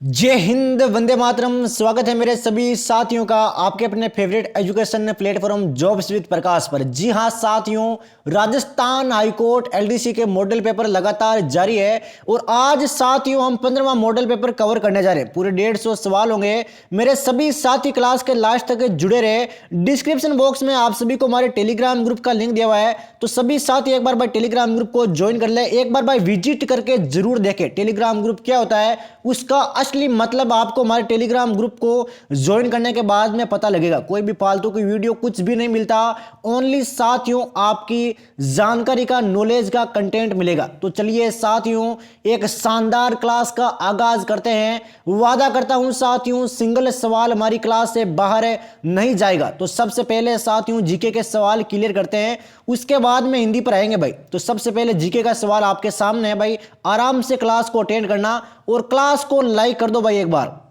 जय हिंद, वंदे मातरम। स्वागत है मेरे सभी साथियों का आपके अपने favourite education platform jobs with Prakash पर। जी हां साथियों, राजस्थान हाईकोर्ट एलडीसी के मॉडल पेपर लगातार जारी है और आज साथियों हम 15वां मॉडल पेपर कवर करने जा रहे हैं। पूरे 150 सवाल होंगे। मेरे सभी साथी क्लास के लास्ट तक जुड़े रहे। डिस्क्रिप्शन बॉक्स में आप सभी को हमारे टेलीग्राम ग्रुप का लिंक दिया हुआ है, तो सभी साथी एक बार भाई टेलीग्राम ग्रुप को ज्वाइन कर ले। एक बार भाई विजिट करके जरूर देखें टेलीग्राम ग्रुप क्या होता है, उसका असली मतलब आपको हमारे टेलीग्राम ग्रुप को ज्वाइन करने के बाद में पता लगेगा। कोई भी फालतू की वीडियो कुछ भी नहीं मिलता, ओनली साथियों आपकी जानकारी का, नॉलेज का कंटेंट मिलेगा। तो चलिए साथियों, एक शानदार क्लास का आगाज करते हैं। वादा करता हूं साथियों, सिंगल सवाल हमारी क्लास से बाहर नहीं जाएगा। तो सबसे पहले साथियों जीके के सवाल क्लियर करते हैं, उसके बाद में हिंदी पर आएंगे भाई। तो सबसे पहले जीके का सवाल आपके सामने है भाई, आराम से क्लास को अटेंड करना और क्लास को लाइक कर दो भाई एक बार।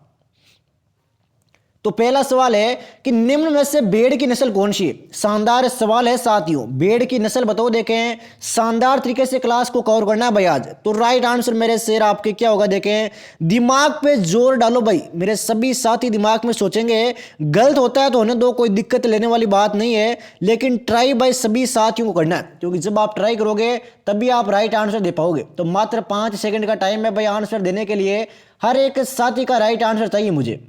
तो पहला सवाल है कि निम्न में से भेड़ की नस्ल कौन सी है। शानदार सवाल है साथियों, भेड़ की नस्ल बताओ। देखें, शानदार तरीके से क्लास को कवर करना है भाई आज। तो राइट आंसर मेरे शेर आपके क्या होगा, देखें, दिमाग पे जोर डालो भाई। मेरे सभी साथी दिमाग में सोचेंगे, गलत होता है तो होने दो, कोई दिक्कत लेने वाली बात नहीं है, लेकिन ट्राई भाई सभी साथियों को करना है, क्योंकि जब आप ट्राई करोगे तभी आप राइट आंसर दे पाओगे। तो मात्र 5 सेकंड का टाइम है भाई आंसर देने के लिए। हर एक साथी का राइट आंसर चाहिए मुझे।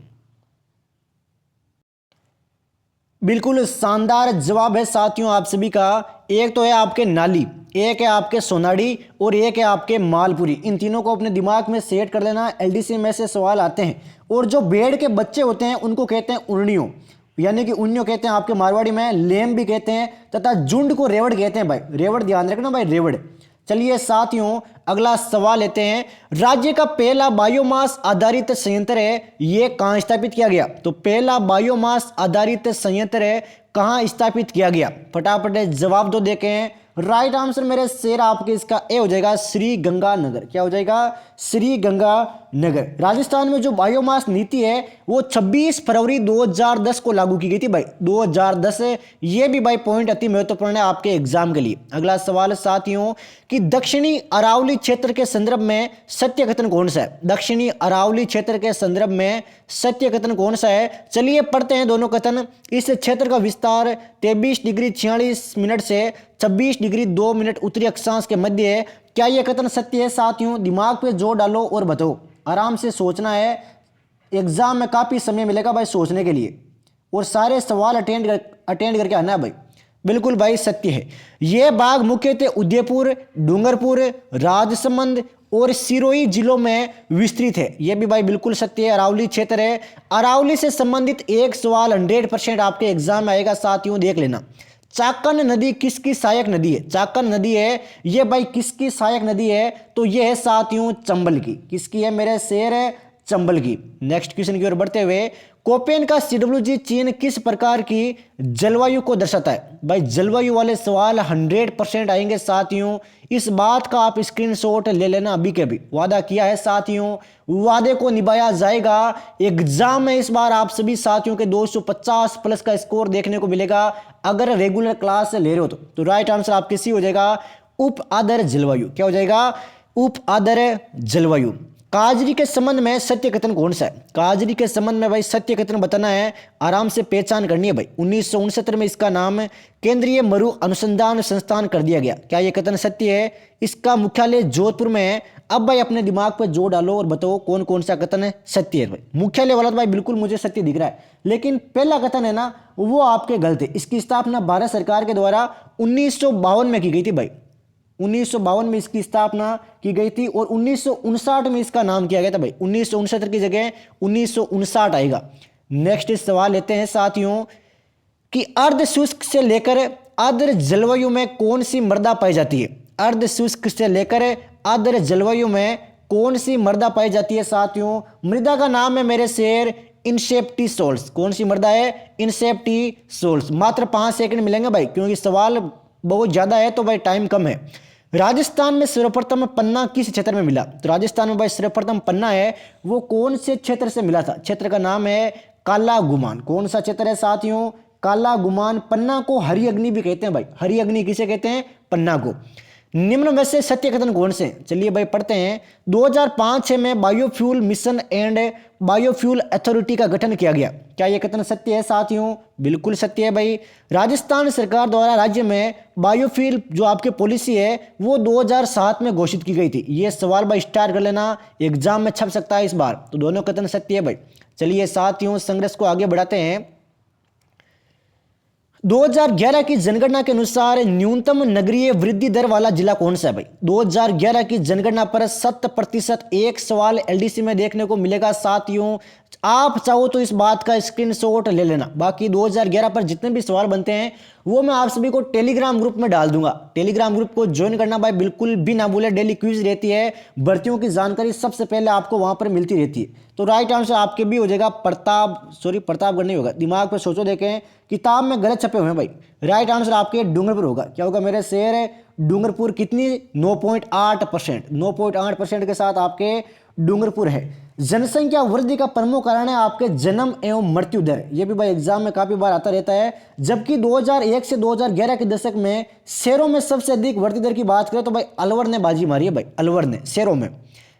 बिल्कुल शानदार जवाब है साथियों आप सभी का। एक तो है आपके नाली, एक है आपके सोनाड़ी और एक है आपके मालपुरी। इन तीनों को अपने दिमाग में सेट कर लेना, एलडीसी में से सवाल आते हैं। और जो भेड़ के बच्चे होते हैं उनको कहते हैं उर्नियों, यानी कि उन्नियों कहते हैं आपके मारवाड़ी में, लेम भी कहते हैं, तथा झुंड को रेवड़ कहते हैं भाई। रेवड़ ध्यान रखना भाई, रेवड़। चलिए साथियों अगला सवाल लेते हैं। राज्य का पहला बायोमास आधारित संयंत्र है, यह कहां स्थापित किया गया। तो पहला बायोमास आधारित संयंत्र है, कहां स्थापित किया गया। फटाफट जवाब दो देखें। राइट आंसर मेरे शेर आपके इसका ए हो जाएगा, श्री गंगानगर। क्या हो जाएगा, श्री गंगानगर। राजस्थान में जो बायोमास नीति है वो 26 फरवरी 2010 को लागू की गई थी भाई, 2010। ये भी भाई पॉइंट अति महत्वपूर्ण है आपके एग्जाम के लिए। अगला सवाल साथियों कि दक्षिणी अरावली क्षेत्र के संदर्भ में सत्य कथन कौन सा है। दक्षिणी अरावली क्षेत्र के संदर्भ में सत्य कथन कौन सा है। चलिए पढ़ते हैं दोनों कथन। इस क्षेत्र का विस्तार 23 डिग्री 46 मिनट से 26 डिग्री 2 मिनट उत्तरी अक्षांश के मध्य है। क्या यह कथन सत्य है साथियों। दिमाग पे जोर डालो और बताओ, आराम से सोचना है, एग्जाम में काफी समय मिलेगा भाई सोचने के लिए, और सारे सवाल अटेंड करके आना है भाई। बिल्कुल भाई सत्य है। यह बाग मुख्यतः उदयपुर, डूंगरपुर, राजसमंद और सिरोही जिलों में विस्तृत है। यह भी भाई बिल्कुल सत्य है, अरावली क्षेत्र है। अरावली से संबंधित एक सवाल 100% आपके एग्जाम में आएगा साथियों, देख लेना। चाकन नदी किसकी सहायक नदी है। चाकन नदी है ये भाई किसकी सहायक नदी है, तो ये है साथियों चंबल की। किसकी है मेरे शेर, है चंबल की। नेक्स्ट क्वेश्चन की ओर बढ़ते हुए, कोपेन का सीडब्ल्यूजी चीन किस प्रकार की जलवायु को दर्शाता है। भाई जलवायु वाले सवाल 100% आएंगे साथियों, इस बात का आप स्क्रीनशॉट ले लेना अभी के अभी। वादा किया है साथियों, वादे को निभाया जाएगा। एग्जाम में इस बार आप सभी साथियों के 250 प्लस का स्कोर देखने को मिलेगा अगर रेगुलर क्लास ले रहे हो तो राइट आंसर आपके सी हो जाएगा, उप आदर जलवायु। क्या हो जाएगा, उप आदर जलवायु। काजरी के संबंध में सत्य कथन कौन सा है। काजरी के संबंध में भाई सत्य कथन बताना है, आराम से पहचान करनी है भाई। 1969 में इसका नाम केंद्रीय मरु अनुसंधान संस्थान कर दिया गया। क्या यह कथन सत्य है। इसका मुख्यालय जोधपुर में है। अब भाई अपने दिमाग पर जोर डालो और बताओ कौन कौन सा कथन है सत्य है। भाई मुख्यालय वाला तो भाई बिल्कुल मुझे सत्य दिख रहा है, लेकिन पहला कथन है ना वो आपके गलत है। इसकी स्थापना भारत सरकार के द्वारा 1952 में की गई थी भाई। 1952 में इसकी स्थापना की गई थी और 1959 में इसका नाम किया गया था भाई। 1969 की जगह 1959 आएगा। नेक्स्ट सवाल लेते हैं साथियों कि अर्ध शुष्क से लेकर आर्द्र जलवायु में कौन सी मृदा पाई जाती है। अर्ध शुष्क से लेकर आर्द्र जलवायु में कौन सी मृदा पाई जाती है साथियों। मृदा का नाम है मेरे शेर इनसेप्टी सोल्स। कौन सी मृदा है, इनसेप्टी सोल्स। मात्र 5 सेकंड मिलेंगे भाई, क्योंकि सवाल बहुत ज्यादा है तो भाई टाइम कम है। राजस्थान में सर्वप्रथम पन्ना किस क्षेत्र में मिला। तो राजस्थान में भाई सर्वप्रथम पन्ना है वो कौन से क्षेत्र से मिला था। क्षेत्र का नाम है काला गुमान। कौन सा क्षेत्र है साथियों, काला गुमान। पन्ना को हरी अग्नि भी कहते हैं भाई। हरी अग्नि किसे कहते हैं, पन्ना को। निम्न में से सत्य कथन कौन से? चलिए भाई पढ़ते हैं। 2005 में biofuel mission and biofuel authority का गठन किया गया। क्या यह कथन सत्य है साथियों? बिल्कुल सत्य है भाई। राजस्थान सरकार द्वारा राज्य में बायोफ्यूल जो आपकी पॉलिसी है वो 2007 में घोषित की गई थी। ये सवाल भाई स्टार कर लेना, एग्जाम में छप सकता है इस बार। तो दोनों कथन सत्य है भाई। चलिए साथियों संघर्ष को आगे बढ़ाते हैं। 2011 की जनगणना के अनुसार न्यूनतम नगरीय वृद्धि दर वाला जिला कौन सा है भाई? 2011 की जनगणना पर 7% एक सवाल एलडीसी में देखने को मिलेगा साथियों। आप चाहो तो इस बात का स्क्रीनशॉट ले लेना। बाकी 2011 पर जितने भी सवाल बनते हैं वो मैं आप सभी को टेलीग्राम ग्रुप में डाल दूंगा। टेलीग्राम ग्रुप को ज्वाइन करना भाई बिल्कुल भी ना भूले। डेली क्विज रहती है, भर्तियों की जानकारी सबसे पहले आपको वहां पर मिलती रहती है। तो राइट आंसर आपके भी हो जाएगा प्रतापगढ़ नहीं होगा, दिमाग पर सोचो। देखें किताब में गलत छपे हुए हैं भाई। राइट आंसर आपके डूंगरपुर होगा। क्या होगा मेरे शेर? डूंगरपुर। कितनी? 9.8%। 9.8% के साथ आपके डूंगरपुर है। जनसंख्या वृद्धि का प्रमुख कारण है आपके जन्म एवं मृत्यु दर। ये भी भाई एग्जाम में काफी बार आता रहता है। जबकि 2001 से 2011 के दशक में शहरों में सबसे अधिक वृद्धि दर की बात करें तो भाई अलवर ने बाजी मारी है भाई, अलवर ने शहरों में।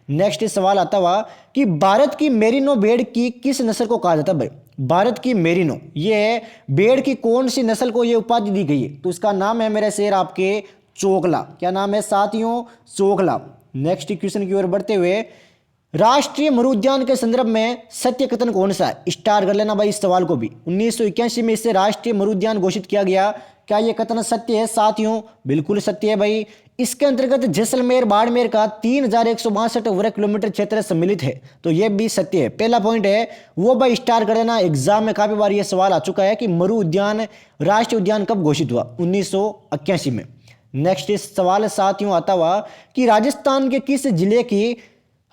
नेक्स्ट सवाल आता हुआ कि भारत की मेरिनो भेड़ की किस नस्ल को कहा जाता है भाई? भारत की मेरिनो ये है भेड़ की कौन सी नस्ल को ये उपाधि दी गई है? तो इसका नाम है मेरे शेर आपके चोकला। क्या नाम है साथियों? चोकला। नेक्स्ट क्वेश्चन की ओर बढ़ते हुए, राष्ट्रीय मरुद्यान के संदर्भ में सत्य कथन कौन सा है? स्टार कर लेना भाई इस सवाल को भी। 1981 में इसे राष्ट्रीय मरुद्यान घोषित किया गया। क्या यह कथन सत्य है साथियों? बिल्कुल सत्य है भाई। इसके अंतर्गत जैसलमेर बाड़मेर का 3162 वर्ग किलोमीटर क्षेत्र सम्मिलित है। तो यह भी सत्य है। पहला पॉइंट है वो भाई स्टार कर देना। एग्जाम में काफी बार यह सवाल आ चुका है कि मरु उद्यान राष्ट्रीय उद्यान कब घोषित हुआ? 1981 में। नेक्स्ट सवाल साथियों आता हुआ कि राजस्थान के किस जिले की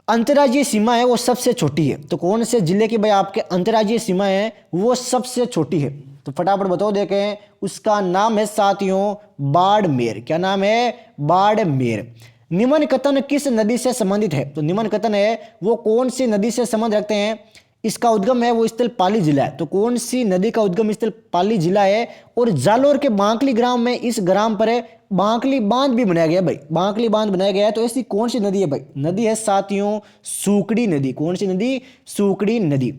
अंतर्राज्यीय सीमा है वो सबसे छोटी है? तो कौन से जिले की भाई आपके अंतर्राज्यीय सीमा है वो सबसे छोटी है? तो फटाफट बताओ देखें। उसका नाम है साथियों बाड़मेर। क्या नाम है? बाड़मेर। निम्न कथन किस नदी से संबंधित है? तो निम्न कथन है वो कौन सी नदी से संबंध रखते हैं? इसका उद्गम है वो स्थल पाली जिला है। तो कौन सी नदी का उद्गम स्थल पाली जिला है? और जालोर के बांकली ग्राम में इस ग्राम पर बांकली बांध भी बनाया गया भाई। बांकली बांध बनाया गया है। तो ऐसी कौन सी नदी है भाई? नदी है साथियों सूकड़ी नदी। कौन सी नदी? सूकड़ी नदी।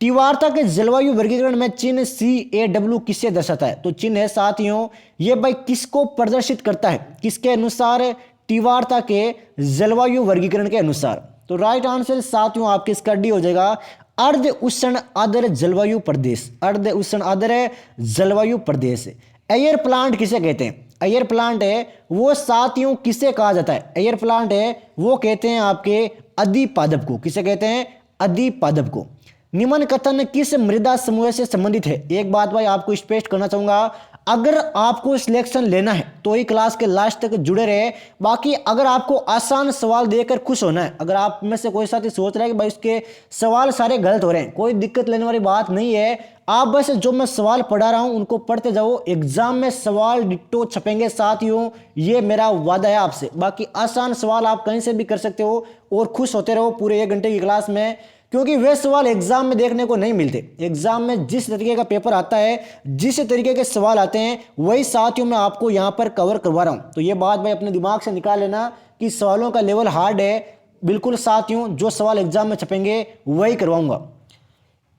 तीव्रता के जलवायु वर्गीकरण में चिन्ह CAW किससे दर्शाता है? तो चिन्ह है साथियों ये भाई किसको प्रदर्शित करता है? किसके अनुसार? तीव्रता के जलवायु वर्गीकरण के अनुसार। तो राइट आंसर साथियों आपके इसका डी हो जाएगा अर्ध उष्ण आर्द्र जलवायु प्रदेश। अर्ध उष्ण आर्द्र जलवायु प्रदेश। एयर प्लांट किसे कहते हैं? एयर प्लांट है वो साथियों किसे कहा जाता है? एयर प्लांट है वो कहते हैं आपके अधिपादप को। किसे कहते हैं? अधिपादप को। निम्न कथन किस मृदा समूह से संबंधित है? एक बात भाई आपको स्पष्ट करना चाहूंगा, अगर आपको सिलेक्शन लेना है तो ही क्लास के लास्ट तक जुड़े रहे। बाकी अगर आपको आसान सवाल देकर खुश होना है, अगर आप में से कोई साथी सोच रहा है कि भाई इसके सवाल सारे गलत हो रहे हैं, कोई दिक्कत लेने वाली बात नहीं है। आप बस जो मैं सवाल पढ़ा रहा हूं उनको पढ़ते जाओ। एग्जाम में सवाल डिट्टो छपेंगे साथियों, ये मेरा वादा है आपसे। बाकी आसान सवाल आप कहीं से भी कर सकते हो और खुश होते रहो पूरे 1 घंटे की क्लास में, क्योंकि वे सवाल एग्जाम में देखने को नहीं मिलते। एग्जाम में जिस तरीके का पेपर आता है, जिस तरीके के सवाल आते हैं, वही साथियों मैं आपको यहां पर कवर करवा रहा हूं। तो ये बात भाई अपने दिमाग से निकाल लेना कि सवालों का लेवल हार्ड है। बिल्कुल साथियों जो सवाल एग्जाम में छपेंगे वही करवाऊंगा।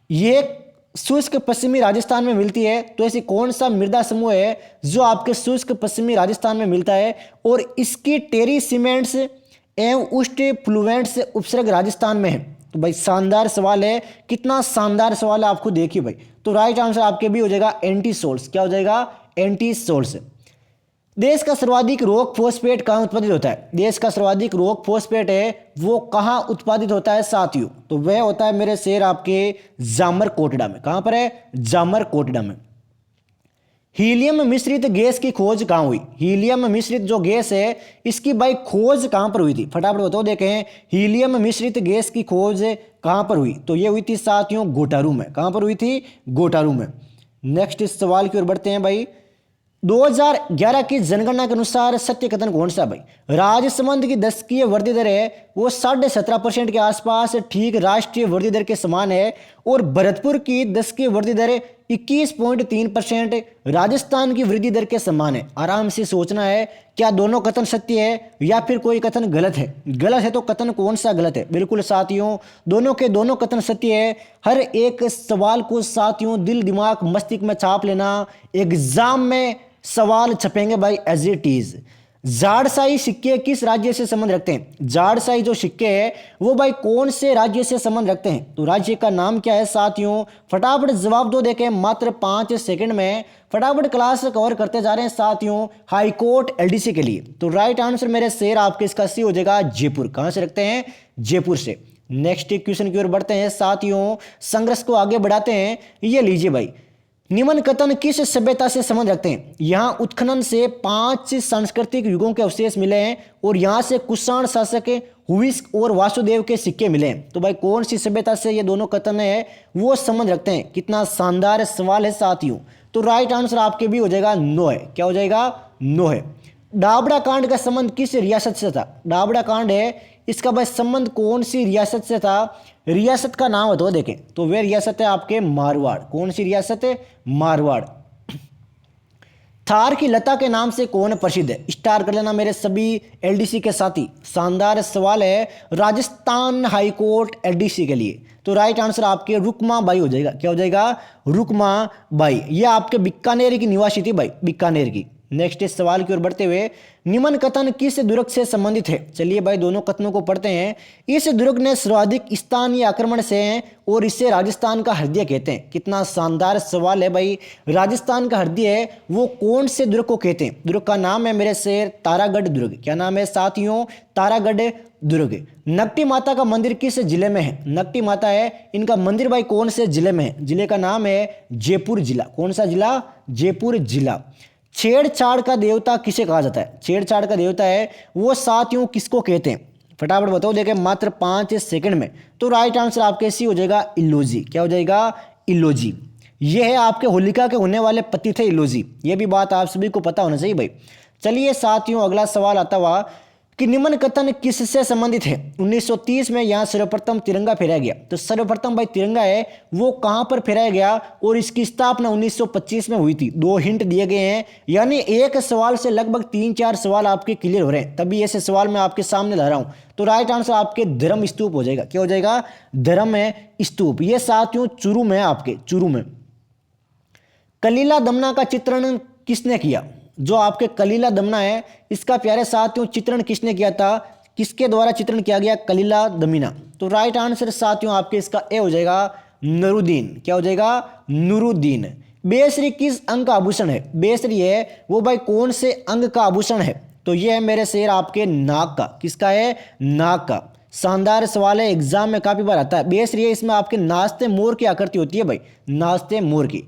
ये शुष्क पश्चिमी राजस्थान में मिलती है। तो ऐसी कौन सा मृदा समूह है जो आपके शुष्क पश्चिमी राजस्थान में मिलता है? और इसकी टेरी सीमेंट्स एवं उष्ट फ्लुएंट्स उपसर्ग राजस्थान में है। तो भाई शानदार सवाल है। कितना शानदार सवाल है आप खुद देखिए भाई। तो राइट आंसर आपके भी हो जाएगा एंटीसोल्स। क्या हो जाएगा? एंटीसोल्स। देश का सर्वाधिक रॉक फॉस्फेट कहां उत्पादित होता है? देश का सर्वाधिक रॉक फॉस्फेट है वो कहां उत्पादित होता है साथियों? तो वह होता है मेरे शेर आपके जामरकोटड़ा में। कहां पर है? जामरकोटड़ा में। हीलियम मिश्रित गैस की खोज कहां हुई? हीलियम मिश्रित जो गैस है इसकी भाई खोज कहां पर हुई थी? फटाफट बताओ देखें। हीलियम मिश्रित गैस की खोज कहां पर हुई? तो ये हुई थी साथियों गोटारू में। कहां पर हुई थी? गोटारू में। नेक्स्ट इस सवाल की ओर बढ़ते हैं भाई। 2011 की जनगणना के अनुसार सत्य कथन कौन सा भाई? राजसमंद की दशकीय वृद्धि दर है वो 17.5% के आसपास ठीक राष्ट्रीय वृद्धि दर के समान है। और भरतपुर की दशकीय वृद्धि दर 21.3%। राजस्थान की वृद्धि दर के समान है। आराम से सोचना है क्या दोनों कथन सत्य है या फिर कोई कथन गलत है। गलत है तो कथन कौन सा गलत है। बिल्कुल साथियों दोनों के दोनों कथन सत्य है। हर एक सवाल को साथियों दिल दिमाग मस्तिष्क में छाप लेना। एग्जाम में सवाल छपेंगे भाई एज इट इज। जाड़साई सिक्के किस राज्य से संबंध रखते हैं। जाड़साई जो सिक्के हैं वो भाई कौन से राज्य से संबंध रखते हैं। तो राज्य का नाम क्या है साथियों। फटाफट जवाब दो देखें मात्र 5 सेकंड में। फटाफट क्लास कवर करते जा रहे हैं साथियों हाई कोर्ट एलडीसी के लिए। तो राइट आंसर मेरे शेर आपके इसका सी हो जाएगा जयपुर। कहां से रखते हैं जयपुर से। नेक्स्ट क्वेश्चन की ओर बढ़ते हैं साथियों। संघर्ष को आगे बढ़ाते हैं। ये लीजिए भाई निम्न कथन किस सभ्यता से संबंध रखते हैं। यहां उत्खनन से 5 सांस्कृतिक युगों के अवशेष मिले हैं और यहां से कुषाण शासक हुइस्क और वासुदेव के सिक्के मिले हैं। तो भाई कौन सी सभ्यता से ये दोनों कथन है वो संबंध रखते हैं। कितना शानदार सवाल है साथियों। तो राइट आंसर आपके भी हो जाएगा नो है। क्या हो जाएगा नो है। डाबड़ा कांड का संबंध किस रियासत से था। डाबड़ा कांड है इसका भाई संबंध कौन सी रियासत से था। रियासत का नाम है तो देखें तो वे रियासत है आपके मारवाड़। कौन सी रियासत है मारवाड़। थार की लता के नाम से कौन प्रसिद्ध है। स्टार कर लेना मेरे सभी एलडीसी के साथी। शानदार सवाल है राजस्थान हाईकोर्ट एलडीसी के लिए। तो राइट आंसर आपके रुकमा बाई हो जाएगा। क्या हो जाएगा रुकमा बाई। ये आपके बीकानेर की निवासी थी भाई बीकानेर की। नेक्स्ट इस सवाल की ओर बढ़ते हुए निम्न कथन किस दुर्ग से संबंधित है। चलिए भाई दोनों कथनों को पढ़ते हैं। इस दुर्ग ने सर्वाधिक स्थानीय आक्रमण से हैं और इसे राजस्थान का हृदय कहते हैं। कितना शानदार सवाल है भाई। राजस्थान का हृदय है वो कौन से दुर्ग को कहते हैं। दुर्ग का नाम है मेरे शेर तारागढ़ दुर्ग। क्या नाम है साथियों तारागढ़ दुर्ग। नकटी माता का मंदिर किस जिले में है। नकटी माता है इनका मंदिर भाई कौन से जिले में है। जिले का नाम है जयपुर जिला। कौन सा जिला जयपुर जिला। छेड़छाड़ का देवता किसे कहा जाता है। छेड़छाड़ का देवता है वो साथियों किसको कहते हैं। फटाफट बताओ देखें मात्र 5 सेकंड में। तो राइट आंसर आपके सी हो जाएगा इलोजी। क्या हो जाएगा इलोजी। ये है आपके होलिका के होने वाले पति थे इलोजी। ये भी बात आप सभी को पता होना चाहिए भाई। चलिए साथियों अगला सवाल आता हुआ कि निम्न कथन किससे संबंधित है। 1930 में यहां सर्वप्रथम तिरंगा फहराया गया। तो सर्वप्रथम भाई तिरंगा है वो कहां पर फहराया गया और इसकी स्थापना 1925 में हुई थी। 2 हिंट दिए गए हैं यानी एक सवाल से लगभग 3-4 सवाल आपके क्लियर हो रहे हैं तभी ऐसे सवाल मैं आपके सामने ला रहा हूं। तो राइट आंसर आपके धर्म स्तूप हो जाएगा। क्या हो जाएगा धर्म स्तूप। ये साथियों चुरू में आपके चुरू में। कलीला दमना का चित्रण किसने किया। जो आपके कलीला दमना है इसका प्यारे साथियों चित्रण किसने किया था। किसके द्वारा चित्रण किया गया कलीला दमीना। तो राइट आंसर साथियों आपके इसका ए हो जाएगा नूरुद्दीन। क्या हो जाएगा नूरुद्दीन। बेसरी किस अंग का आभूषण है। बेसरी है वो भाई कौन से अंग का आभूषण है। तो ये है मेरे शेर आपके नाक का। किसका है नाक का। शानदार सवाल है एग्जाम में काफी बार आता है। बेसरी है इसमें आपके नाचते मोर की आकृति होती है भाई नाचते मोर की।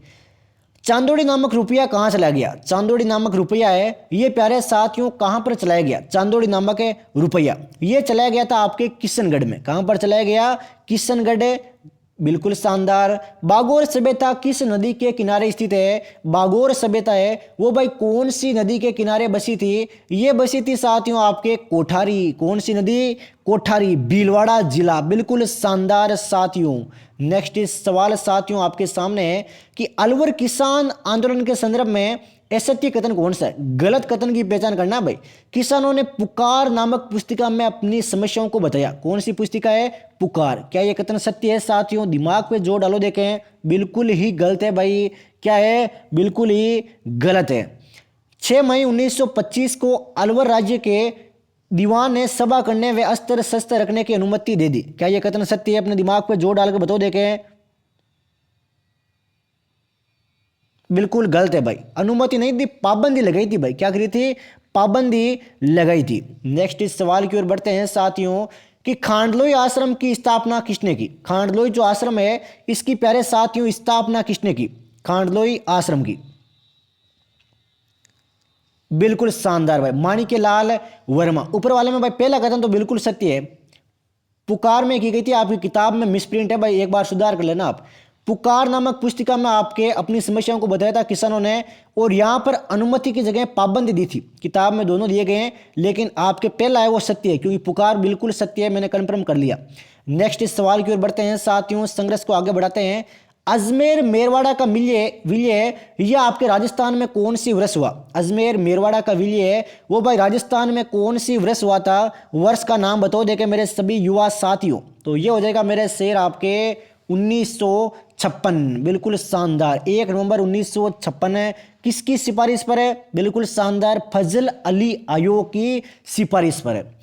चांदोड़ी नामक रुपया कहां चला गया। चांदोड़ी नामक रुपया है ये प्यारे साथियों कहां पर चलाया गया। चांदोड़ी नामक है रुपया ये चलाया गया था आपके किशनगढ़ में। कहां पर चलाया गया किशनगढ़। बिल्कुल शानदार। बागोर सभ्यता किस नदी के किनारे स्थित है। बागोर सभ्यता है वो भाई कौन सी नदी के किनारे बसी थी। ये बसी थी साथियों आपके कोठारी। कौन सी नदी कोठारी भीलवाड़ा जिला। बिल्कुल शानदार साथियों। नेक्स्ट इस सवाल साथियों आपके सामने है कि अलवर किसान आंदोलन के संदर्भ में असत्य कथन कौन सा है। गलत कथन की पहचान करना भाई। किसानों ने पुकार नामक पुस्तिका में अपनी समस्याओं को बताया। कौन सी पुस्तिका है पुकार। क्या यह कथन सत्य है साथियों। दिमाग पे जोर डालो देखें। बिल्कुल ही गलत है भाई। क्या है बिल्कुल ही गलत है। 6 मई 1925 को अलवर राज्य के दीवान ने सभा करने व अस्त्र शस्त्र रखने की अनुमति दे दी। क्या यह कथन सत्य है। अपने दिमाग पे जोर डाल के बताओ देखें। बिल्कुल गलत है भाई। अनुमति नहीं दी पाबंदी लगाई थी भाई। क्या करी थी पाबंदी लगाई थी। नेक्स्ट इस सवाल की ओर बढ़ते हैं साथियों कि खांडलोई आश्रम की स्थापना किसने की। खांडलोई जो आश्रम है इसकी प्यारे साथियों स्थापना किसने की खांडलोई आश्रम की। बिल्कुल शानदार भाई माणिक्यलाल वर्मा। ऊपर वाले में भाई पहला कथन तो बिल्कुल सत्य है। पुकार में की गई थी आपकी किताब में मिसप्रिंट है भाई एक बार सुधार कर लेना आप। पुकार नामक पुस्तिका में आपके अपनी समस्याओं को बताया था किसानों ने और यहां पर अनुमति की जगह पाबंदी दी थी। किताब में दोनों दिए गए हैं लेकिन आपके पहला है वो सत्य है क्योंकि पुकार बिल्कुल सत्य है। मैंने कंफर्म कर लिया। नेक्स्ट इस सवाल की ओर बढ़ते हैं साथियों। संघर्ष को आगे बढ़ाते हैं। अजमेर मेरवाड़ा का विलय यह आपके राजस्थान में कौन सी वर्ष हुआ? अजमेर मेरवाड़ा का विलय वो भाई राजस्थान में कौन सी वर्ष हुआ था? वर्ष का नाम बताओ देखे मेरे सभी युवा साथियों। तो ये हो जाएगा मेरे शेर आपके 1956। बिल्कुल शानदार, 1 नवंबर 1956 है। किसकी सिफारिश पर है? बिल्कुल शानदार, फजल अली आयोग की सिफारिश पर है।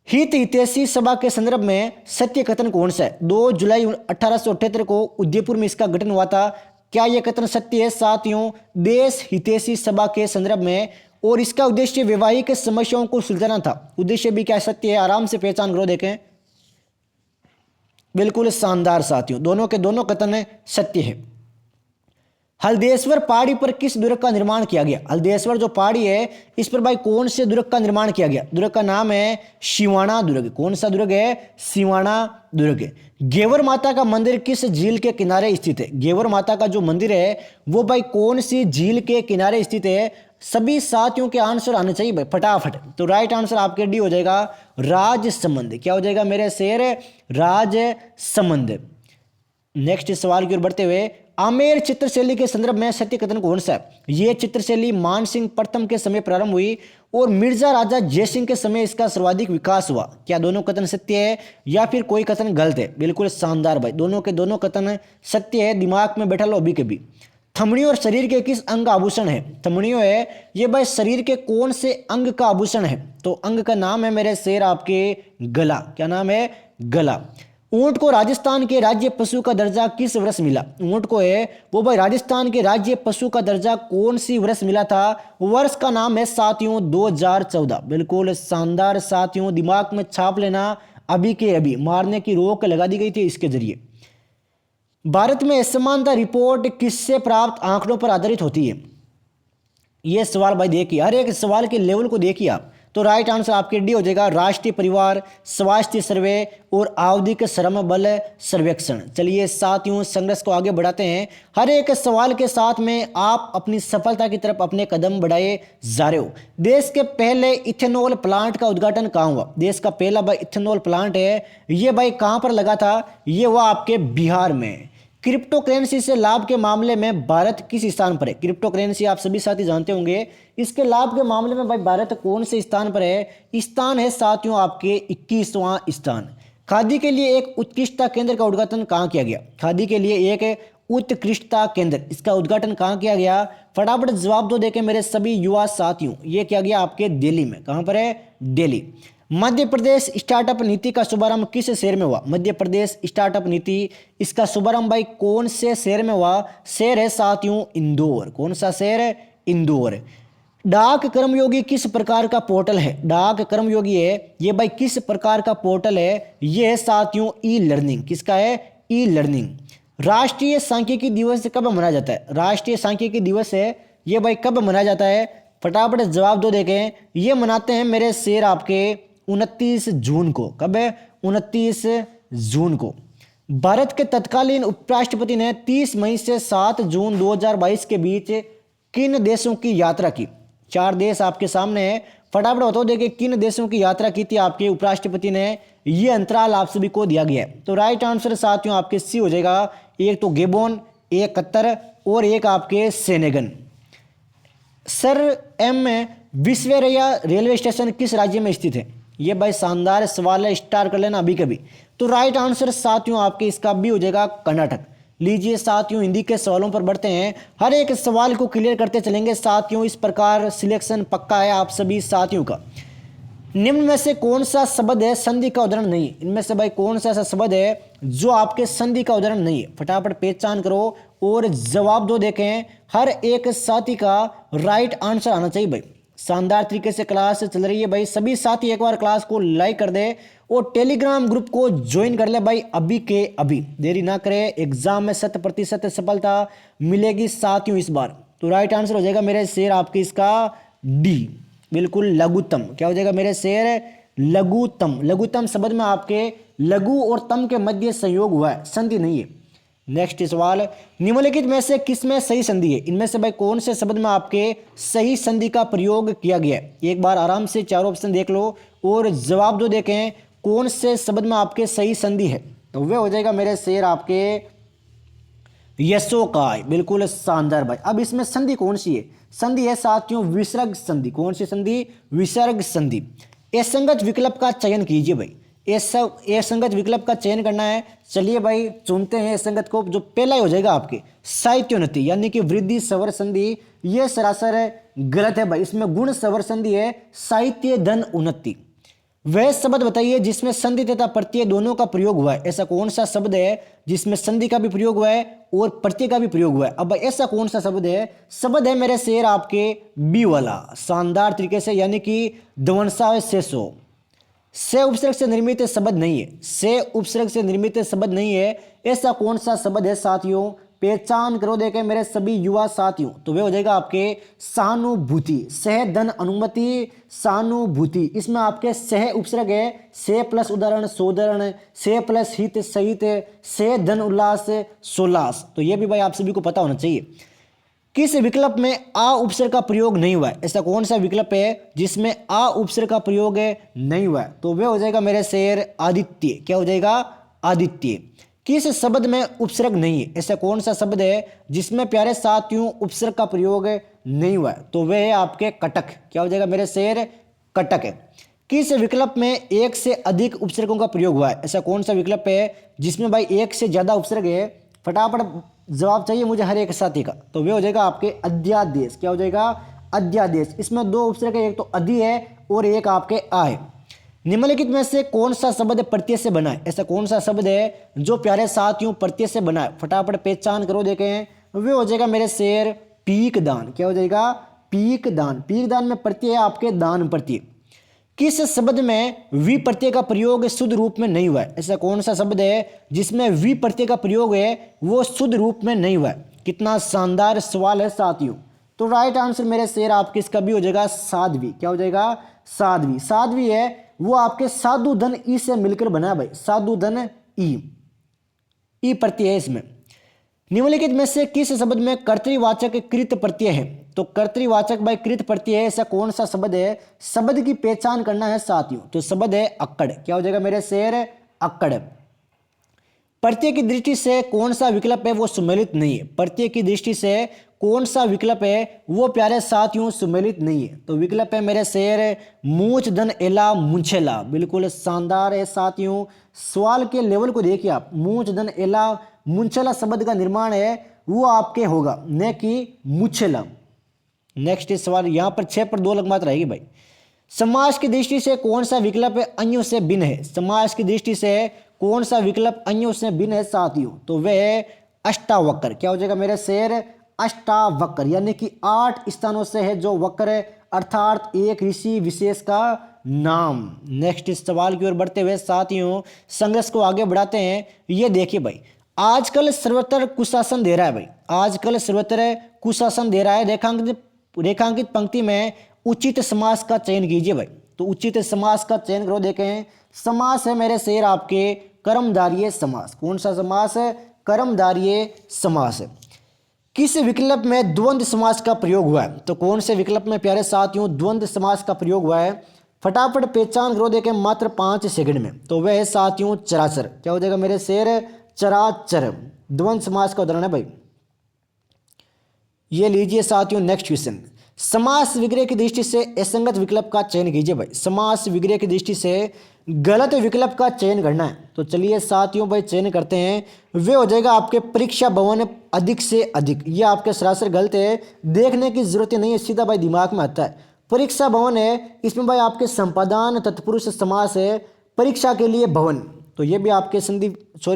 हित हितैषी सभा के संदर्भ में सत्य कथन कौन सा है? 2 जुलाई 1878 को उदयपुर में इसका गठन हुआ था। क्या यह कथन सत्य है साथियों? देश हितैषी सभा के संदर्भ में, और इसका उद्देश्य वैवाहिक समस्याओं को सुलझाना था। उद्देश्य भी क्या सत्य है? आराम से पहचान करो, देखें। बिल्कुल शानदार साथियों, दोनों के दोनों कथन सत्य है। हल्देश्वर पहाड़ी पर किस दुर्ग का निर्माण किया गया? हल्देश्वर जो पहाड़ी है इस पर भाई कौन से दुर्ग का निर्माण किया गया? दुर्ग का नाम है सिवाना दुर्ग। कौन सा दुर्ग है? सिवाना दुर्ग। घेवर माता का मंदिर किस झील के किनारे स्थित है? घेवर माता का जो मंदिर है वो भाई कौन सी झील के किनारे स्थित है? सभी साथियों के आंसर आने चाहिए भाई फटाफट। तो राइट आंसर आपके डी हो जाएगा राजसमंद। क्या हो जाएगा मेरे शेर? राजसमंद। नेक्स्ट सवाल की ओर बढ़ते हुए, आमेर चित्रशैली के संदर्भ में सत्य कथन कौन सा है? यह चित्रशैली मानसिंह प्रथम के समय प्रारंभ हुई और मिर्जा राजा जयसिंह के समय इसका सर्वाधिक विकास हुआ। क्या दोनों कथन सत्य है या फिर कोई कथन गलत है? बिल्कुल शानदार भाई, दोनों के दोनों कथन सत्य है। दिमाग में बैठा लो अभी के भी। थमड़ियों और शरीर के किस अंग का आभूषण है? थमड़ियों है ये भाई शरीर के कौन से अंग का आभूषण है? तो अंग का नाम है मेरे शेर आपके गला। क्या नाम है? गला। ऊंट को राजस्थान के राज्य पशु का दर्जा किस वर्ष मिला? ऊंट को है वो भाई राजस्थान के राज्य पशु का दर्जा कौन सी वर्ष मिला था? वर्ष का नाम है साथियों 2014। बिल्कुल शानदार साथियों, दिमाग में छाप लेना अभी के अभी। मारने की रोक लगा दी गई थी इसके जरिए। भारत में असमानता रिपोर्ट किससे प्राप्त आंकड़ों पर आधारित होती है? यह सवाल भाई देखिए, हर एक सवाल के लेवल को देखिए आप। तो राइट आंसर आपके डी हो जाएगा राष्ट्रीय परिवार स्वास्थ्य सर्वे और आवधिक श्रम बल सर्वेक्षण। चलिए साथियों, संघर्ष को आगे बढ़ाते हैं। हर एक सवाल के साथ में आप अपनी सफलता की तरफ अपने कदम बढ़ाए जा रहे हो। देश के पहले इथेनॉल प्लांट का उद्घाटन कहाँ हुआ? देश का पहला भाई इथेनॉल प्लांट है ये भाई कहाँ पर लगा था? ये हुआ आपके बिहार में। क्रिप्टो करेंसी से लाभ के मामले में भारत किस स्थान पर है? क्रिप्टो करेंसी आप सभी साथी जानते होंगे, इसके लाभ के मामले में भाई भारत कौन से स्थान पर है? स्थान है साथियों आपके 21वां स्थान। खादी के लिए एक उत्कृष्टता केंद्र का उद्घाटन कहाँ किया गया? खादी के लिए एक उत्कृष्टता केंद्र, इसका उद्घाटन कहाँ किया गया? फटाफट जवाब दो देके मेरे सभी युवा साथियों। ये किया गया आपके दिल्ली में। कहाँ पर है? दिल्ली। मध्य प्रदेश स्टार्टअप नीति का शुभारंभ किस शहर में हुआ? मध्य प्रदेश स्टार्टअप नीति इसका शुभारंभ भाई कौन से शहर में हुआ? शहर है साथियों इंदौर। कौन सा शहर है? इंदौर। डाक कर्मयोगी किस प्रकार का पोर्टल है? डाक कर्मयोगी है ये भाई किस प्रकार का पोर्टल है? ये है साथियों ई लर्निंग। किसका है? E learning. राष्ट्रीय सांख्यिकी दिवस कब मनाया जाता है? राष्ट्रीय सांख्यिकी दिवस है ये भाई कब मनाया जाता है? फटाफट जवाब दो देखें। ये मनाते हैं मेरे शेर आपके 29 जून को। कब है? 29 जून को। भारत के तत्कालीन उपराष्ट्रपति ने 30 मई से 7 जून 2022 के बीच किन देशों की यात्रा की? 4 देश आपके सामने है, फटाफट बताओ देखिए किन देशों की यात्रा की थी आपके उपराष्ट्रपति ने? ये अंतराल आप सभी को दिया गया है। तो राइट आंसर साथियों आपके सी हो जाएगा। एक तो गेबोन, एक कतर और एक आपके Senegal. Sir M Visvesvaraya railway station किस राज्य में स्थित है? ये भाई शानदार सवाल है, स्टार कर लेना अभी कभी। तो राइट आंसर साथियों आपके इसका भी हो जाएगा कर्नाटक। लीजिए साथियों, हिंदी के सवालों पर बढ़ते हैं। हर एक सवाल को क्लियर करते चलेंगे साथियों, इस प्रकार सिलेक्शन पक्का है आप सभी साथियों का। निम्न में से कौन सा शब्द है संधि का उदाहरण नहीं? इनमें से भाई कौन सा ऐसा शब्द है जो आपके संधि का उदाहरण नहीं है? फटाफट पहचान करो और जवाब दो देखें। हर एक साथी का राइट आंसर आना चाहिए भाई। शानदार तरीके से क्लास चल रही है भाई। सभी साथी एक बार क्लास को लाइक कर दे और टेलीग्राम ग्रुप को ज्वाइन कर ले भाई अभी के अभी। देरी ना करें, एग्जाम में 100% सफलता मिलेगी साथियों इस बार। तो राइट आंसर हो जाएगा मेरे शेर आपके इसका डी, बिल्कुल लघुत्तम। क्या हो जाएगा मेरे शेर? लघुत्तम। लघुत्तम शब्द में आपके लघु और तम के मध्य संयोग हुआ है, संधि नहीं है। नेक्स्ट सवाल, निम्नलिखित में से किसमें सही संधि है? इनमें से भाई कौन से शब्द में आपके सही संधि का प्रयोग किया गया है? एक बार आराम से चारों ऑप्शन देख लो और जवाब दो देखें कौन से शब्द में आपके सही संधि है। तो वह हो जाएगा मेरे शेर आपके यशोकाय, बिल्कुल शानदार भाई। अब इसमें संधि कौन सी है? संधि है साथियों विसर्ग संधि। कौन सी संधि? विसर्ग संधि। असंगत विकल्प का चयन कीजिए भाई। असंगत विकल्प का चयन करना है। चलिए भाई चुनते हैं असंगत को। जो पहला ही हो जाएगा आपके साहित्योन्नति यानी कि वृद्धि स्वर संधि, ये सरासर गलत है भाई। इसमें गुण स्वर संधि है साहित्य धन उन्नति। वह शब्द बताइए जिसमें संधि तथा प्रत्यय दोनों का प्रयोग हुआ है। ऐसा कौन सा शब्द है जिसमें संधि का भी प्रयोग हुआ है और प्रत्यय का भी प्रयोग हुआ है? अब ऐसा कौन सा शब्द है? शब्द है मेरे शेर आपके बी वाला, शानदार तरीके से, यानी कि ध्वंसा शेषो। से उपसर्ग से निर्मित शब्द नहीं है। से उपसर्ग से निर्मित शब्द नहीं है। ऐसा कौन सा शब्द है साथियों? पहचान करो देखे मेरे सभी युवा साथियों। तो वे हो जाएगा आपके सहानुभूति। सह धन अनुमति सहानुभूति। इसमें आपके सह उपसर्ग है, से प्लस उदाहरण सोदरण, से प्लस हित सहित, से धन उल्लास सोलास। तो ये भी भाई आप सभी को पता होना चाहिए। किस विकल्प में आ उपसर्ग का प्रयोग नहीं हुआ है? ऐसा कौन सा विकल्प है जिसमें आ उपसर्ग का प्रयोग नहीं हुआ है? तो वह हो जाएगा मेरे शेर आदित्य। क्या हो जाएगा? आदित्य। किस शब्द में उपसर्ग नहीं है? ऐसा कौन सा शब्द है जिसमें प्यारे साथियों उपसर्ग का प्रयोग नहीं हुआ है? तो वह है आपके कटक। क्या हो जाएगा मेरे शेर? कटक है। किस विकल्प में एक से अधिक उपसर्गों का प्रयोग हुआ है? ऐसा कौन सा विकल्प है जिसमें भाई एक से ज्यादा उपसर्ग है? फटाफट जवाब चाहिए मुझे हर एक साथी का। तो वे हो जाएगा आपके अध्यादेश। क्या हो जाएगा? अध्यादेश। इसमें दो उपसर्ग है, एक तो अधि है और एक आपके आ है। निम्नलिखित में से कौन सा शब्द प्रत्यय से बना है? ऐसा कौन सा शब्द है जो प्यारे साथियों प्रत्यय से बना है? फटाफट पहचान करो देखें। वे हो जाएगा मेरे शेर पीक दान। क्या हो जाएगा? पीक दान। पीक दान में प्रत्यय है आपके दान प्रत्यय। किस शब्द में वी प्रत्यय का प्रयोग शुद्ध रूप में नहीं हुआ है? ऐसा कौन सा शब्द है जिसमें वी प्रत्यय का प्रयोग है वो शुद्ध रूप में नहीं हुआ है? कितना शानदार सवाल है साथियों। तो राइट आंसर मेरे शेर आपके इसका भी हो जाएगा साध्वी। क्या हो जाएगा? साध्वी। साध्वी है वो आपके साधु धन ई से मिलकर बना है भाई। साधु धन ई प्रत्यय है इसमें। निम्नलिखित में से किस शब्द में कर्तृवाचक कृत प्रत्यय है? तो कर्तृवाचक भाई कृत प्रत्यय है। ऐसा कौन सा शब्द है? शब्द की पहचान करना है साथियों। तो शब्द है अक्कड़। क्या हो जाएगा मेरे शेर? अक्कड़। प्रत्यय की दृष्टि से कौन सा विकल्प है वो सुमेलित नहीं है? प्रत्यय की दृष्टि से कौन सा विकल्प है वो प्यारे साथियों सुमेलित नहीं है? तो विकल्प है मेरे शेर मूछ धन एला मुंछेला। बिल्कुल शानदार है साथियों। सवाल के लेवल को देखिए आप। मूछ धन एला मुंछेला शब्द का निर्माण है वो आपके होगा न कि मुछेला। नेक्स्ट सवाल यहां पर 6 पर 2 लग मात्र रहेगी भाई। समास की दृष्टि से कौन सा विकल्प अन्यों से भिन्न है? समास की दृष्टि से कौन सा विकल्प अन्यों से भिन्न है साथियों? तो वह है अष्टावक्र। क्या हो जाएगा मेरे शेर? अष्टावक्र। यानी कि 8 स्थानों से है जो वक्र है, अर्थात एक ऋषि विशेष का नाम। नेक्स्ट सवाल की ओर बढ़ते हुए साथियों संघर्ष को आगे बढ़ाते हैं। ये देखिए भाई आजकल सर्वत्र कुशासन दे रहा है भाई। आजकल सर्वत्र कुशासन दे रहा है। रेखांकित पंक्ति में उचित समास का चयन कीजिए भाई। तो उचित समास का चयन करो देखें। समास है मेरे शेर आपके कर्मधारय समास। कौन सा समास है? कर्मधारय समास। किस विकल्प में द्वंद्व समास का प्रयोग हुआ है? तो कौन से विकल्प में प्यारे साथियों द्वंद्व समास का प्रयोग हुआ है? फटाफट पहचान करो देखें मात्र 5 सेकंड में। तो वह है साथियों चराचर। क्या हो जाएगा मेरे शेर? चराचर। द्वंद्व समास का उदाहरण है भाई। ये लीजिए साथियों नेक्स्ट क्वेश्चन। समास विग्रह की दृष्टि से असंगत विकल्प का चयन कीजिए भाई। समास विग्रह की दृष्टि से गलत विकल्प का चयन करना है। तो चलिए साथियों भाई चयन करते हैं। वे हो जाएगा आपके परीक्षा भवन अधिक से अधिक। ये आपके सरासर गलत है, देखने की जरूरत नहीं है, सीधा भाई दिमाग में आता है। परीक्षा भवन है इसमें भाई आपके संपादन तत्पुरुष समास है परीक्षा के लिए भवन। तो ये भी आपके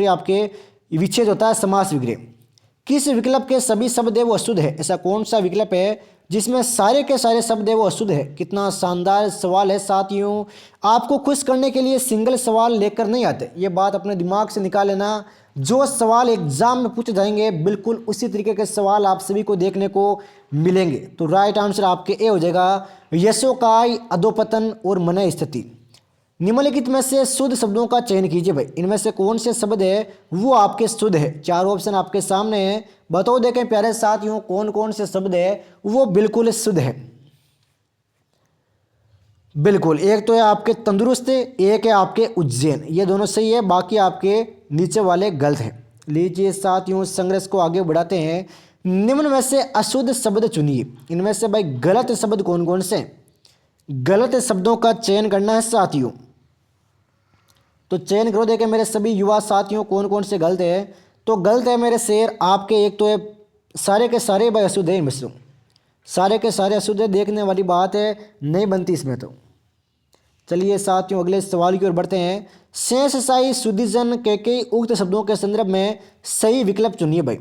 आपके विच्छेद होता है समास विग्रह। किस विकल्प के सभी शब्द है वो अशुद्ध है? ऐसा कौन सा विकल्प है जिसमें सारे के सारे शब्द है वो अशुद्ध है? कितना शानदार सवाल है साथियों। आपको खुश करने के लिए सिंगल सवाल लेकर नहीं आते, ये बात अपने दिमाग से निकाल लेना। जो सवाल एग्जाम में पूछे जाएंगे बिल्कुल उसी तरीके के सवाल आप सभी को देखने को मिलेंगे। तो राइट आंसर आपके ए हो जाएगा यशोकाय, अधोपतन और मन स्थिति। निम्नलिखित में से शुद्ध शब्दों का चयन कीजिए भाई। इनमें से कौन से शब्द है वो आपके शुद्ध है? 4 ऑप्शन आपके सामने हैं, बताओ देखें प्यारे साथियों कौन कौन से शब्द है वो बिल्कुल शुद्ध है। बिल्कुल, एक तो है आपके तंदुरुस्त, एक है आपके उज्जैन। ये दोनों सही है, बाकी आपके नीचे वाले गलत हैं। लीजिए साथियों, संघर्ष को आगे बढ़ाते हैं। निम्न में से अशुद्ध शब्द चुनिए। इनमें से भाई गलत शब्द कौन कौन से? गलत शब्दों का चयन करना है साथियों। तो चयन करो। देखें मेरे सभी युवा साथियों, कौन कौन से गलत है। तो गलत है मेरे शेर आपके, एक तो है सारे के सारे भाई अशुद्ध है इनमें से, सारे के सारे अशुद्ध है, देखने वाली बात है, नहीं बनती इसमें। तो चलिए साथियों अगले सवाल की ओर बढ़ते हैं। शेष साई शुद्धिजन के उक्त शब्दों के संदर्भ में सही विकल्प चुनिए भाई।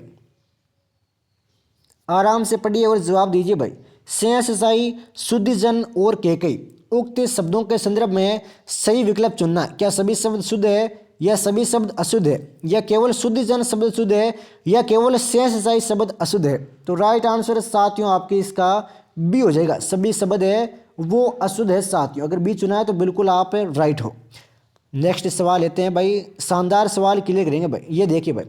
आराम से पढ़िए और जवाब दीजिए भाई। शेष साई शुद्धिजन और के उक्त शब्दों के संदर्भ में सही विकल्प चुनना। क्या सभी शब्द शुद्ध है या सभी शब्द अशुद्ध है, या केवल शुद्धिजन शब्द शुद्ध है, या केवल शेष साई शब्द अशुद्ध है। तो राइट आंसर साथियों आपके इसका बी हो जाएगा, सभी शब्द है वो अशुद्ध है साथियों। अगर बी चुना है तो बिल्कुल आप राइट हो। नेक्स्ट सवाल लेते हैं भाई, शानदार सवाल क्लियर करेंगे भाई। ये देखिए भाई,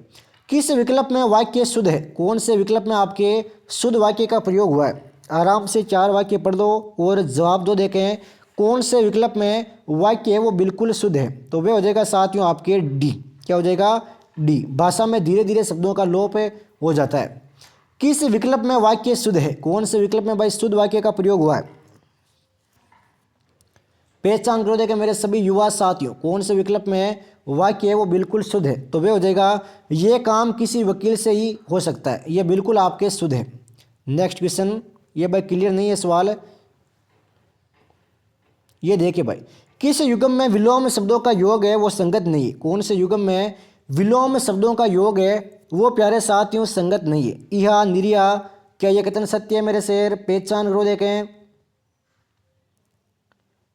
किस विकल्प में वाक्य शुद्ध है? कौन से विकल्प में आपके शुद्ध वाक्य का प्रयोग हुआ है? आराम से 4 वाक्य पढ़ दो और जवाब दो। देखें कौन से विकल्प में वाक्य है वो बिल्कुल शुद्ध है। तो वे हो जाएगा साथियों आपके डी। क्या हो जाएगा? डी। भाषा में धीरे धीरे शब्दों का लोप हो जाता है। किस विकल्प में वाक्य शुद्ध है? कौन से विकल्प में भाई शुद्ध वाक्य का प्रयोग हुआ है? पहचान करो। देखें मेरे सभी युवा साथियों, कौन से विकल्प में वाक्य है वो बिल्कुल शुद्ध है। तो वे हो जाएगा, ये काम किसी वकील से ही हो सकता है, ये बिल्कुल आपके शुद्ध है। नेक्स्ट क्वेश्चन, ये भाई क्लियर नहीं है सवाल। ये देखिए भाई, किस युग्म में विलोम शब्दों का योग है वो संगत नहीं है? कौन से युग्म में विलोम शब्दों का योग है वो प्यारे साथियों संगत नहीं है? इहा निर्या, क्या ये कथन सत्य है मेरे शेर? पहचान करो। देखें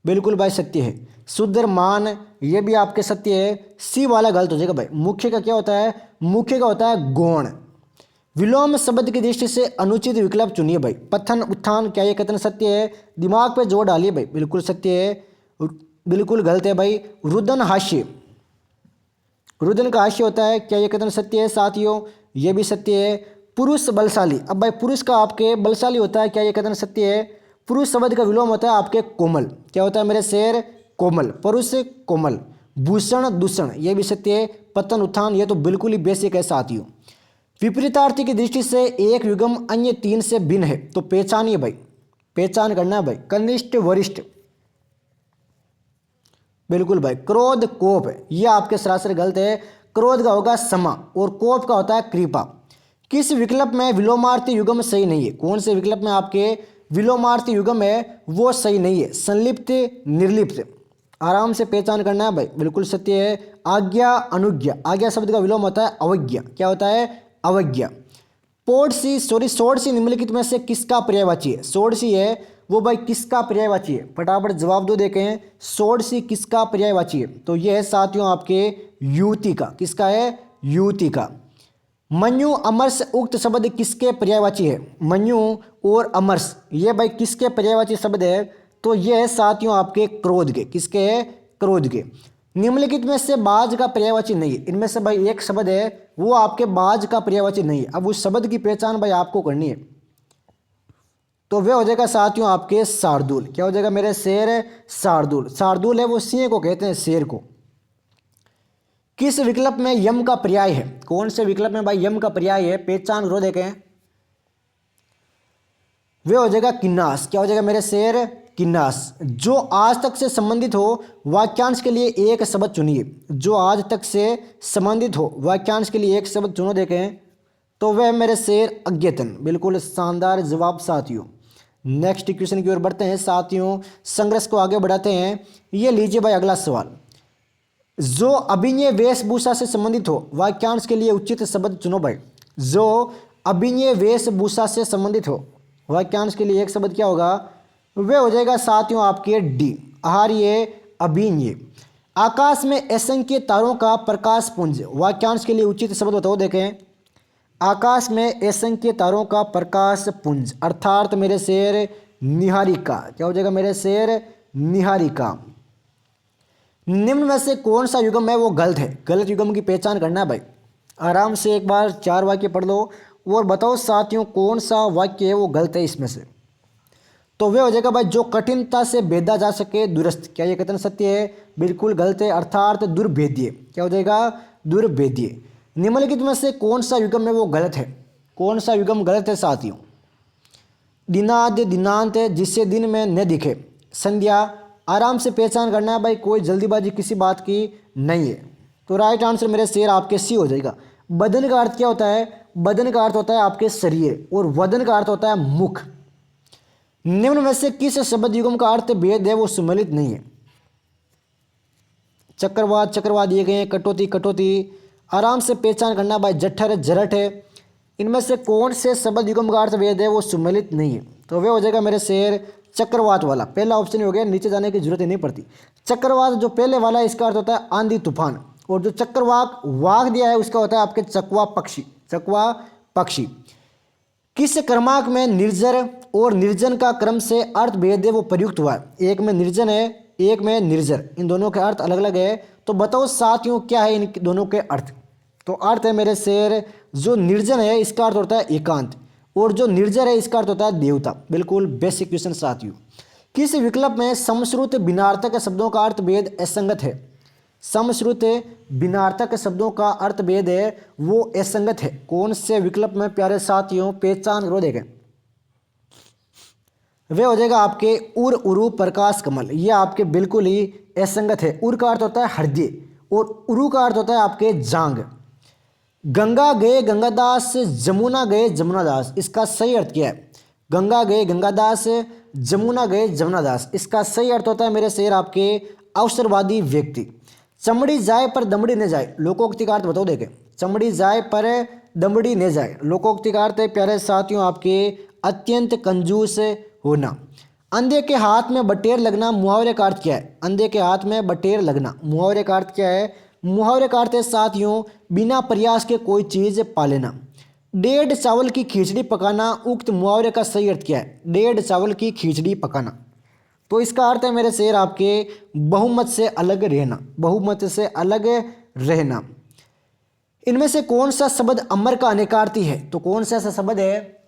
बिल्कुल भाई सत्य है। शुद्ध मान, ये भी आपके सत्य है। सी वाला गलत हो जाएगा भाई। मुख्य का क्या होता है? मुख्य का होता है गौण। विलोम शब्द की दृष्टि से अनुचित विकल्प चुनिए भाई। पथन उत्थान, क्या ये कथन सत्य है? दिमाग पे जोर डालिए भाई, बिल्कुल सत्य है। बिल्कुल गलत है भाई। रुदन हास्य, रुदन का हास्य होता है, क्या ये कथन सत्य है साथियों? ये भी सत्य है। पुरुष बलशाली, अब भाई पुरुष का आपके बलशाली होता है, क्या ये कथन सत्य है? पुरुष शब्द का विलोम होता है आपके कोमल, क्या होता है मेरे शेर? कोमल। पुरुष कोमल। भूषण दूषण, ये भी सत्य है। पतन उत्थान, ये तो बिल्कुल ही बेसिक है साथियों। विपरीतार्थी की दृष्टि से एक युग्म अन्य 3 से भिन्न है, तो पहचानिए भाई, पहचान करना है भाई। कनिष्ठ वरिष्ठ, बिल्कुल भाई। क्रोध कोप, यह आपके सरासर गलत है। क्रोध का होगा समा और कोप का होता है कृपा। किस विकल्प में विलोमार्थी युग्म सही नहीं है? कौन से विकल्प में आपके विलोमार्थी युग्म है वो सही नहीं है? संलिप्त निर्लिप्त, आराम से पहचान करना है भाई, बिल्कुल सत्य है। आज्ञा अनुज्ञा, आज्ञा शब्द का विलोम होता है अवज्ञा, क्या होता है? अवज्ञा। सोड़सी निम्नलिखित में से किसका पर्यायवाची है? सोड़सी है वो भाई किसका पर्यायवाची है? फटाफट जवाब दो। देखें सोड़सी किसका पर्यायवाची है? तो ये है साथियों आपके युवती का। किसका है? युवती का। मन्यु अमरस उक्त शब्द किसके पर्यायवाची है? मन्यु और अमरस ये भाई किसके पर्यायवाची शब्द है? तो ये है साथियों आपके क्रोध के। किसके है? क्रोध के। निम्नलिखित में से बाज का पर्यायवाची नहीं है। इनमें से भाई एक शब्द है वो आपके बाज का पर्यायवाची नहीं है। अब उस शब्द की पहचान भाई आपको करनी है। तो वह हो जाएगा साथियों आपके शार्दूल। क्या हो जाएगा मेरे शेर? शार्दूल। शार्दूल है वो सिंह को कहते हैं, शेर को। किस विकल्प में यम का पर्याय है? कौन से विकल्प में भाई यम का पर्याय है? पहचान करो। देखें वे हो जाएगा किन्नास। क्या हो जाएगा मेरे शेर? किन्नास। जो आज तक से संबंधित हो वाक्यांश के लिए एक शब्द चुनिए। जो आज तक से संबंधित हो वाक्यांश के लिए एक शब्द चुनो। देखें तो वह मेरे शेर अज्ञेतन। बिल्कुल शानदार जवाब साथियों। नेक्स्ट क्वेश्चन की ओर बढ़ते हैं साथियों, संघर्ष को आगे बढ़ाते हैं। ये लीजिए भाई अगला सवाल। जो अभिनय वेशभूषा से संबंधित हो वाक्यांश के लिए उचित शब्द चुनो भाई। जो अभिनय वेशभूषा से संबंधित हो वाक्यांश के लिए एक शब्द क्या होगा? वह हो जाएगा साथियों आपके डी, आहार्य अभिनय। आकाश में असंख्य तारों का प्रकाश पुंज वाक्यांश के लिए उचित शब्द बताओ। देखें आकाश में असंख्य तारों का प्रकाश पुंज अर्थात मेरे शेर निहारिका। क्या हो जाएगा मेरे शेर? निहारिका। निम्न में से कौन सा युग्म है वो गलत है? गलत युग्म की पहचान करना है भाई। आराम से एक बार 4 वाक्य पढ़ लो और बताओ साथियों कौन सा वाक्य है वो गलत है इसमें से। तो वे हो जाएगा भाई जो कठिनता से भेदा जा सके दुरस्त। क्या ये कथन सत्य है? बिल्कुल गलत है, अर्थात दुर्भेद्य। क्या हो जाएगा? दुर्भेद्य। निम्नलिखित में से कौन सा युग्म है वो गलत है? कौन सा युग्म गलत है साथियों? दिनाद दिनांत जिससे दिन में न दिखे, संध्या आराम से पहचान करना है भाई, कोई जल्दीबाजी किसी बात की नहीं है। तो राइट आंसर मेरे शेर आपके सी हो जाएगा। बदन का अर्थ क्या होता है? बदन का अर्थ होता है आपके शरीर और वदन का अर्थ होता है मुख। निम्न में से किस शब्द युग्म का अर्थ भेद है वो सम्मिलित नहीं है? चक्रवात चक्रवात दिए गए हैं, कटौती कटौती, आराम से पहचान करना भाई, जठर जरठ है। इनमें से कौन से शब्द युग्म का अर्थ भेद है वो सम्मिलित नहीं है? तो वे हो जाएगा मेरे शेर चक्रवात वाला, पहला ऑप्शन हो गया, नीचे जाने की जरूरत ही नहीं पड़ती। चक्रवात जो पहले वाला है इसका अर्थ होता है आंधी तूफान, और जो चक्रवाक वाक दिया है उसका होता है आपके चकवा पक्षी, चकवा पक्षी। किस क्रमांक में निर्जर और निर्जन का क्रम से अर्थ भेद है वो प्रयुक्त हुआ है? एक में निर्जन है, एक में निर्जर, इन दोनों के अर्थ अलग अलग है। तो बताओ साथियों क्या है इन दोनों के अर्थ? तो अर्थ है मेरे शेर, जो निर्जन है इसका अर्थ होता है एकांत, और जो निर्जर है इसका अर्थ होता है देवता। बिल्कुल बेसिक क्वेश्चन साथियों। किस विकल्प में समश्रुत बिनार्थक शब्दों का अर्थ भेद असंगत है? समश्रुत बिनार्थक शब्दों का अर्थ भेद है वो असंगत है। कौन से विकल्प में प्यारे साथियों? पहचान करो देखें, वे हो जाएगा आपके उर उरु प्रकाश कमल, ये आपके बिल्कुल ही असंगत है। उर का अर्थ होता है हृदय और उरु का अर्थ होता है आपके जांग। गंगा गए गंगादास, जमुना गए जमुनादास, इसका सही अर्थ क्या है? गंगा गए गंगादास, जमुना गए जमुनादास, इसका सही अर्थ होता है मेरे शेर आपके अवसरवादी व्यक्ति। चमड़ी जाए पर दमड़ी न जाए, लोकोक्ति का अर्थ बताओ देखें। चमड़ी जाए पर दमड़ी न जाए, लोकोक्ति का अर्थ है प्यारे साथियों आपके अत्यंत कंजूस होना। अंधे के हाथ में बटेर लगना, मुहावरे का अर्थ क्या है? अंधे के हाथ में बटेर लगना, मुहावरे का अर्थ क्या है? मुहावरे का अर्थ है साथियों बिना प्रयास के कोई चीज पा लेना। डेढ़ चावल की खिचड़ी पकाना, उक्त मुहावरे का सही अर्थ क्या है? डेढ़ चावल की खिचड़ी पकाना। तो इसका अर्थ है मेरे शेर आपके बहुमत से अलग रहना, बहुमत से अलग रहना। इनमें से कौन सा शब्द अमर का अनेकार्थी है? तो कौन सा ऐसा शब्द है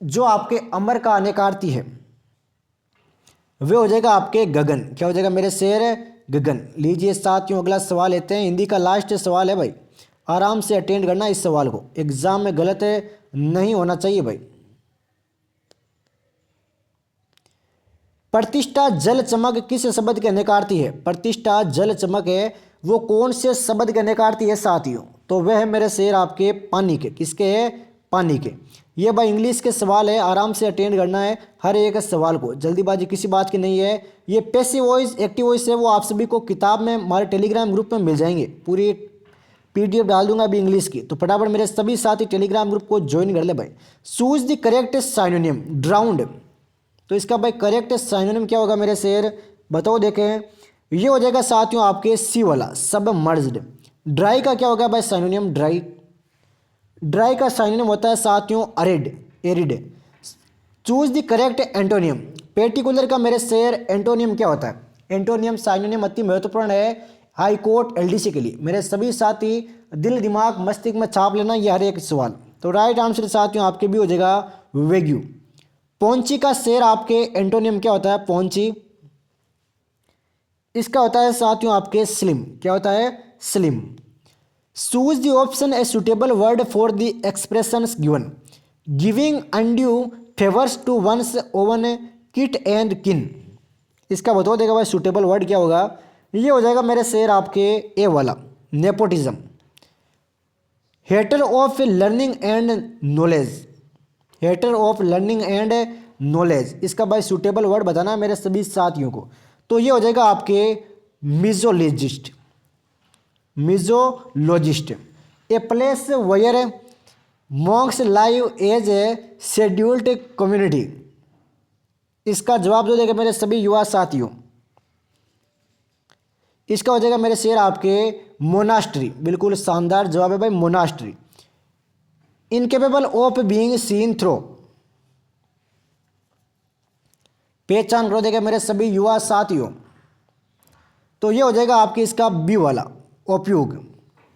जो आपके अमर का अनेकार्थी है? वे हो जाएगा आपके गगन। क्या हो जाएगा मेरे शेर? गगन। लीजिए साथियों अगला सवाल लेते हैं, हिंदी का लास्ट सवाल है भाई, आराम से अटेंड करना इस सवाल को, एग्जाम में गलत नहीं होना चाहिए भाई। प्रतिष्ठा जल चमक किस शब्द के अनेकार्थी है? प्रतिष्ठा जल चमक है वो कौन से शब्द के अनेकार्थी है साथियों? तो वह है मेरे शेर आपके पानी के। किसके है? पानी के। ये भाई इंग्लिश के सवाल है, आराम से अटेंड करना है हर एक सवाल को, जल्दीबाजी किसी बात की नहीं है। ये पैसिव वॉइस एक्टिव वॉइस है वो आप सभी को किताब में हमारे टेलीग्राम ग्रुप में मिल जाएंगे, पूरी PDF डाल दूंगा अभी इंग्लिश की, तो फटाफट मेरे सभी साथी टेलीग्राम ग्रुप को ज्वाइन कर ले भाई। Choose the correct synonym drowned, तो इसका भाई करेक्ट साइनोनिम क्या होगा मेरे शेर? बताओ देखें। ये हो जाएगा साथियों आपके सी वाला, सबमर्ज्ड। ड्राई का क्या होगा भाई साइनोनिम? ड्राई। ड्राई का साइनोनिम होता है साथियों arid, arid. Choose the correct antonym. Particular का मेरे शेर एंटोनियम क्या होता है? एंटोनियम साइनोनिम अति महत्वपूर्ण है हाई कोर्ट LDC के लिए। मेरे सभी साथी दिल दिमाग मस्तिष्क में छाप लेना ये हर एक सवाल। तो राइट आंसर साथियों आपके भी हो जाएगा वेग्यू। पौंची का शेर आपके एंटोनियम क्या होता है? पौंची, इसका होता है साथियों आपके स्लिम। क्या होता है? Slim. Choose the option a suitable word for the expressions given, giving undue favours to one's own kith and kin, इसका बताओ देगा भाई सुटेबल वर्ड क्या होगा? ये हो जाएगा मेरे शेर आपके ए वाला, nepotism. Hater of learning and knowledge, hater of learning and knowledge, इसका भाई सुटेबल वर्ड बताना है मेरे सभी साथियों को। तो ये हो जाएगा आपके मिजोलॉजिस्ट, मिजोलॉजिस्ट। A place where monks live as a scheduled community, इसका जवाब दो देगा मेरे सभी युवा साथियों। इसका हो जाएगा मेरे शेर आपके मोनास्ट्री। बिल्कुल शानदार जवाब है भाई, monastery. Incapable of being seen through, पहचान करो देगा मेरे सभी युवा साथियों। तो ये हो जाएगा आपकी इसका बी वाला, उपयोग।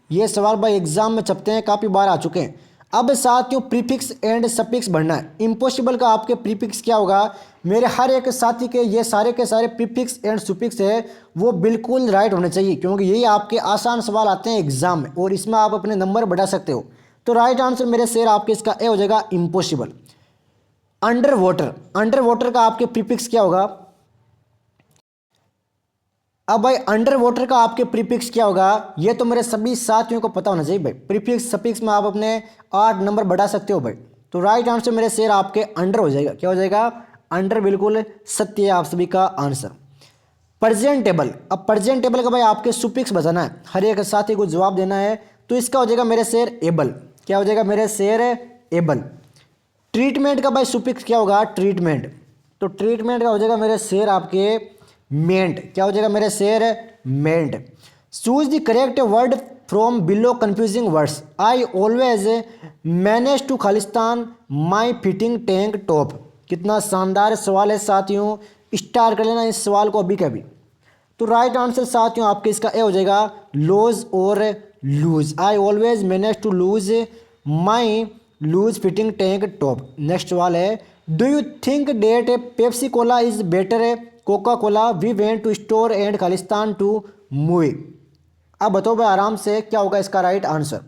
ये सवाल भाई एग्जाम में छपते हैं, काफ़ी बार आ चुके हैं। अब साथियों प्रीफिक्स एंड सफिक्स भरना है। इम्पॉसिबल का आपके प्रीफिक्स क्या होगा, मेरे हर एक साथी के ये सारे के सारे प्रीफिक्स एंड सुफिक्स है वो बिल्कुल राइट होने चाहिए, क्योंकि यही आपके आसान सवाल आते हैं एग्जाम में और इसमें आप अपने नंबर बढ़ा सकते हो। तो राइट आंसर मेरे शेर आपके इसका ए हो जाएगा impossible. Under water, under water का आपके प्रीफिक्स क्या होगा। अब भाई अंडर वाटर का आपके प्रीफिक्स क्या होगा, ये तो मेरे सभी साथियों को पता होना चाहिए भाई। प्रीफिक्स सफिक्स में आप अपने 8 नंबर बढ़ा सकते हो भाई। तो राइट आंसर मेरे शेर आपके अंडर हो जाएगा। क्या हो जाएगा, अंडर, बिल्कुल सत्य है आप सभी का आंसर। प्रेजेंटेबल, अब प्रेजेंटेबल का भाई आपके सुफिक्स बताना है, हर एक साथी को जवाब देना है। तो इसका हो जाएगा मेरे शेर एबल। क्या हो जाएगा मेरे शेर एबल। ट्रीटमेंट का भाई सुफिक्स क्या होगा, ट्रीटमेंट। तो ट्रीटमेंट का हो जाएगा मेरे शेर आपके मेंट। क्या हो जाएगा मेरे शेर मेंट। Choose the correct word from below confusing words. I always manage to Khalistan my fitting tank top. कितना शानदार सवाल है साथियों, स्टार कर लेना इस सवाल को अभी के अभी। तो राइट आंसर साथियों आपके इसका ए हो जाएगा लूज और loose. I always manage to lose my loose fitting tank top. Next सवाल है, do you think that Pepsi Cola is better Coca Cola, we went to store and खालिस्तान टू मूवी। अब बताओ भाई आराम से क्या होगा इसका राइट आंसर।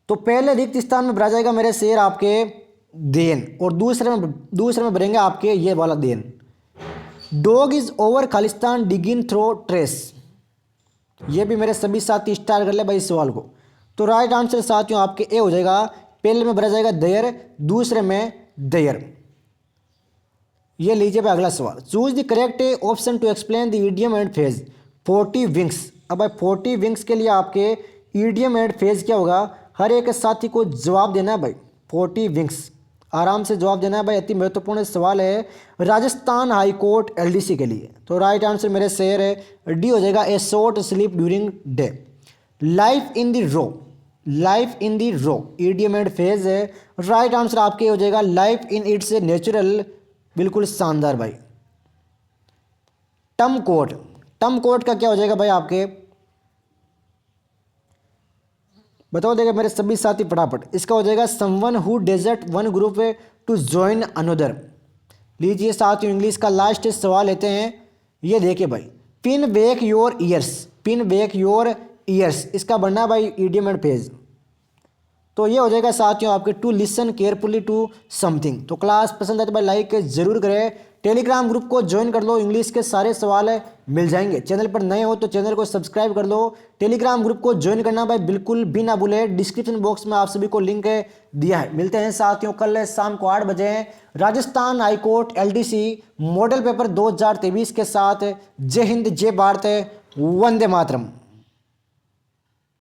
तो पहले रिक्त स्थान में भरा जाएगा मेरे शेर आपके देन, और दूसरे में भरेंगे आपके ये वाला देन। डॉग इज ओवर खालिस्तान डिगिन थ्रो ट्रेस। ये भी मेरे सभी साथी स्टार कर ले भाई इस सवाल को। तो राइट आंसर साथियों आपके ए हो जाएगा। पहले में भरा जाएगा देयर, दूसरे में देयर। ये लीजिए भाई अगला सवाल। Choose the correct option to explain the idiom and phrase 40 winks. अब भाई 40 विंग्स के लिए आपके ईडियम एंड फेज क्या होगा, हर एक साथी को जवाब देना है भाई। 40 विंग्स आराम से जवाब देना है भाई, अति महत्वपूर्ण सवाल है राजस्थान हाई कोर्ट एलडीसी के लिए। तो राइट आंसर मेरे शेर है डी हो जाएगा, a short sleep during day. Life in the raw, life in the raw idiom and phrase है। राइट आंसर आपके हो जाएगा लाइफ इन इट्स नेचुरल। बिल्कुल शानदार भाई। टर्म कोड, टर्म कोड का क्या हो जाएगा भाई आपके, बताओ देगा मेरे सभी साथी फटाफट। इसका हो जाएगा someone who desert one group to join another. लीजिए साथियों इंग्लिश का लास्ट सवाल लेते हैं। ये देखिए भाई, pin back your ears, pin back your ears इसका बनना भाई ईडियम एंड फेज। तो ये हो जाएगा साथियों आपके to listen carefully to something. तो क्लास पसंद है तो भाई लाइक जरूर करें, टेलीग्राम ग्रुप को ज्वाइन कर लो, इंग्लिश के सारे सवाल मिल जाएंगे। चैनल पर नए हो तो चैनल को सब्सक्राइब कर लो, टेलीग्राम ग्रुप को ज्वाइन करना भाई बिल्कुल भी ना भूले। डिस्क्रिप्शन बॉक्स में आप सभी को लिंक दिया है। मिलते हैं साथियों कल शाम को 8 बजे Rajasthan high court LDC model paper 2023 के साथ। जय हिंद, जय भारत, वंदे मातरम।